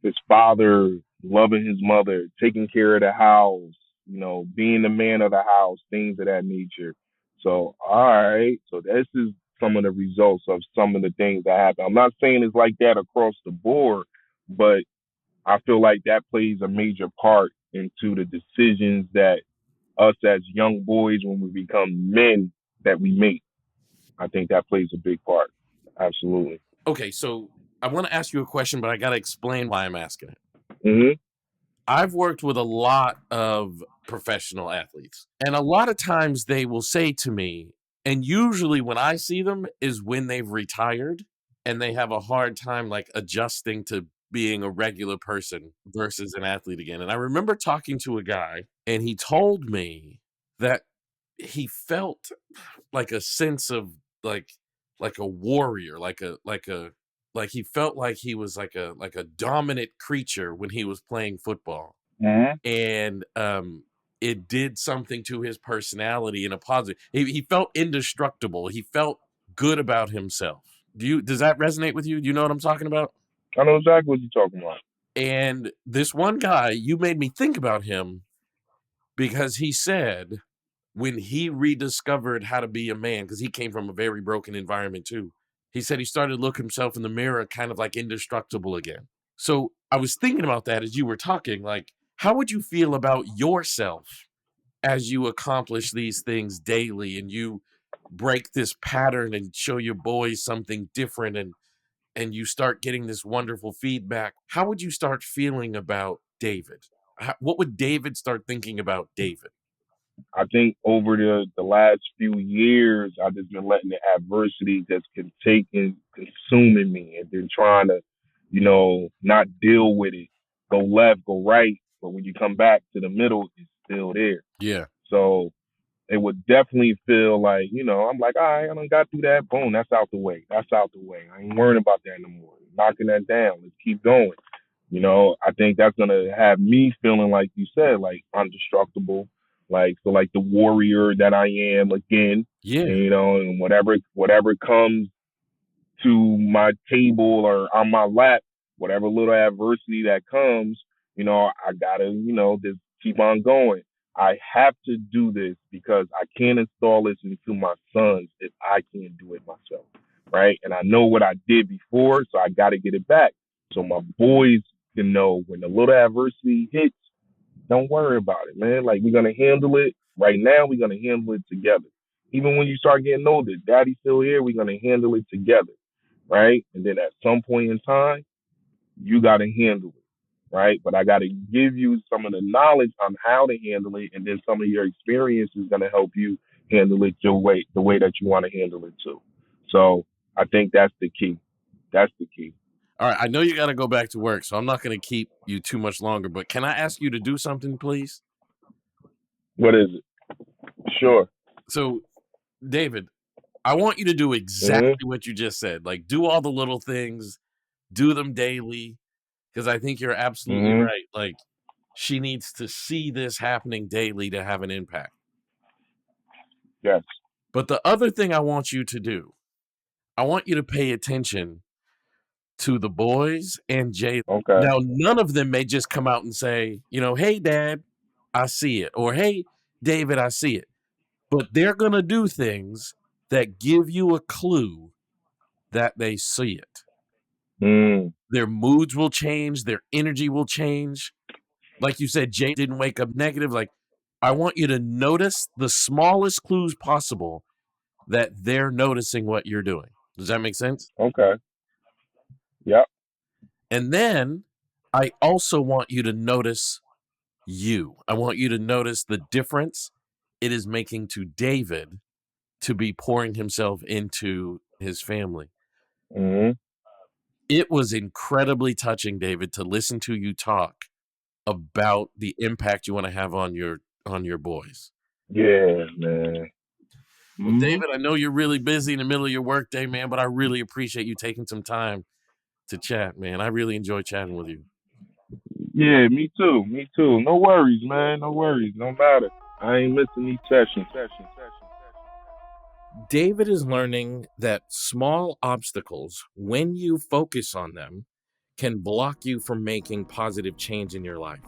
his father loving his mother, taking care of the house, being the man of the house, things of that nature. So, all right. So this is some of the results of some of the things that happen. I'm not saying it's like that across the board, but I feel like that plays a major part into the decisions that us as young boys, when we become men, that we make. I think that plays a big part. Absolutely. Okay, so I want to ask you a question, but I got to explain why I'm asking it. Hmm. I've worked with a lot of professional athletes, and a lot of times they will say to me, and usually when I see them is when they've retired and they have a hard time like adjusting to being a regular person versus an athlete again. And I remember talking to a guy, and he told me that he felt like a sense of like like a warrior, like he felt like he was like a dominant creature when he was playing football. Hmm. And it did something to his personality in a positive. He felt indestructible. He felt good about himself. Does that resonate with you? Do you know what I'm talking about? I know exactly what you're talking about. And this one guy, you made me think about him because he said when he rediscovered how to be a man, because he came from a very broken environment too, he said he started to look himself in the mirror kind of like indestructible again. So I was thinking about that as you were talking, like, how would you feel about yourself as you accomplish these things daily and you break this pattern and show your boys something different, and you start getting this wonderful feedback? How would you start feeling about David? What would David start thinking about David? I think over the last few years, I've just been letting the adversity just can take and consuming me, and then trying to, not deal with it. Go left, go right, but when you come back to the middle, it's still there. Yeah. So it would definitely feel like, I'm like, all right, I done got through that. Boom, that's out the way. That's out the way. I ain't worrying about that no more. Knocking that down. Let's keep going. I think that's gonna have me feeling like you said, like undestructible, like so, like the warrior that I am again, Yeah. and and whatever comes to my table or on my lap, whatever little adversity that comes, I gotta, just keep on going. I have to do this because I can't install this into my sons if I can't do it myself, right? And I know what I did before, so I got to get it back. So my boys can know when the little adversity hits, don't worry about it, man. Like we're gonna handle it right now. We're gonna handle it together. Even when you start getting older, daddy's still here. We're gonna handle it together, right? And then at some point in time, you got to handle it, right? But I got to give you some of the knowledge on how to handle it, and then some of your experience is going to help you handle it the way that you want to handle it too. So I think that's the key. That's the key. All right. I know you got to go back to work, so I'm not going to keep you too much longer, but can I ask you to do something, please? What is it? Sure. So, David, I want you to do Mhm. exactly what you just said. Like, do all the little things, do them daily, because I think you're absolutely Mhm. right. Like, she needs to see this happening daily to have an impact. Yes. But the other thing I want you to do, I want you to pay attention to the boys and Jay. Okay. Now, none of them may just come out and say, hey, Dad, I see it. Or, hey, David, I see it. But they're going to do things that give you a clue that they see it. Mm. Their moods will change, their energy will change. Like you said, Jay didn't wake up negative. Like, I want you to notice the smallest clues possible that they're noticing what you're doing. Does that make sense? Okay. Yep. And then I also want you to notice you. I want you to notice the difference it is making to David to be pouring himself into his family. Mhm. It was incredibly touching, David, to listen to you talk about the impact you want to have on your boys. Yeah, man. Well, David, I know you're really busy in the middle of your workday, man, but I really appreciate you taking some time to chat, man. I really enjoy chatting with you. Yeah, me too. Me too. No worries, man. No worries. No matter. I ain't missing these sessions. David is learning that small obstacles, when you focus on them, can block you from making positive change in your life.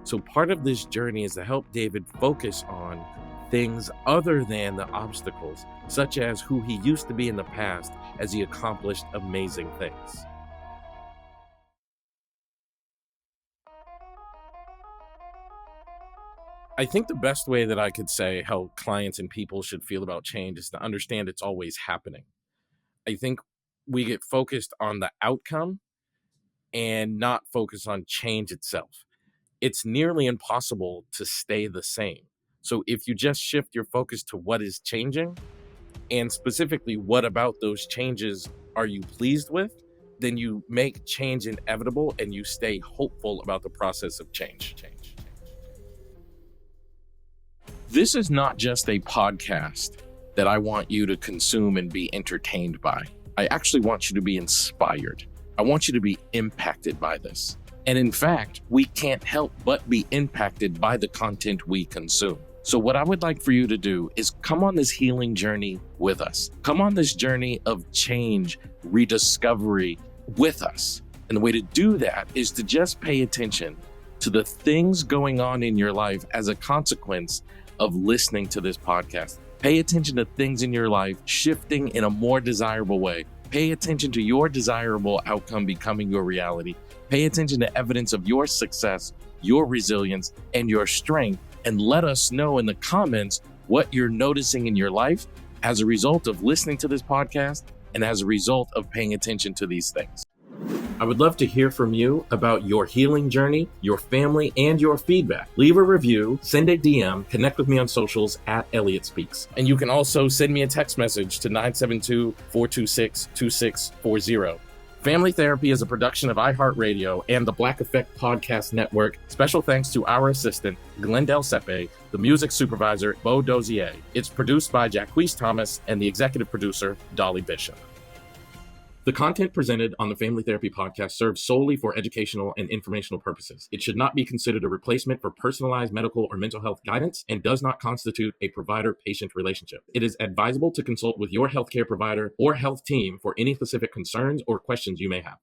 So part of this journey is to help David focus on things other than the obstacles, such as who he used to be in the past as he accomplished amazing things. I think the best way that I could say how clients and people should feel about change is to understand it's always happening. I think we get focused on the outcome and not focus on change itself. It's nearly impossible to stay the same. So if you just shift your focus to what is changing, and specifically what about those changes are you pleased with, then you make change inevitable and you stay hopeful about the process of change. This is not just a podcast that I want you to consume and be entertained by. I actually want you to be inspired. I want you to be impacted by this. And in fact, we can't help but be impacted by the content we consume. So what I would like for you to do is come on this healing journey with us. Come on this journey of change, rediscovery with us. And the way to do that is to just pay attention to the things going on in your life as a consequence of listening to this podcast. Pay attention to things in your life shifting in a more desirable way. Pay attention to your desirable outcome becoming your reality. Pay attention to evidence of your success, your resilience, and your strength, and let us know in the comments what you're noticing in your life as a result of listening to this podcast and as a result of paying attention to these things. I would love to hear from you about your healing journey, your family, and your feedback. Leave a review, send a DM, connect with me on socials at Elliott Speaks. And you can also send me a text message to 972-426-2640. Family Therapy is a production of iHeartRadio and the Black Effect Podcast Network. Special thanks to our assistant, Glendale Sepe, the music supervisor, Bo Dozier. It's produced by Jacquees Thomas and the executive producer, Dolly Bishop. The content presented on the Family Therapy Podcast serves solely for educational and informational purposes. It should not be considered a replacement for personalized medical or mental health guidance and does not constitute a provider-patient relationship. It is advisable to consult with your healthcare provider or health team for any specific concerns or questions you may have.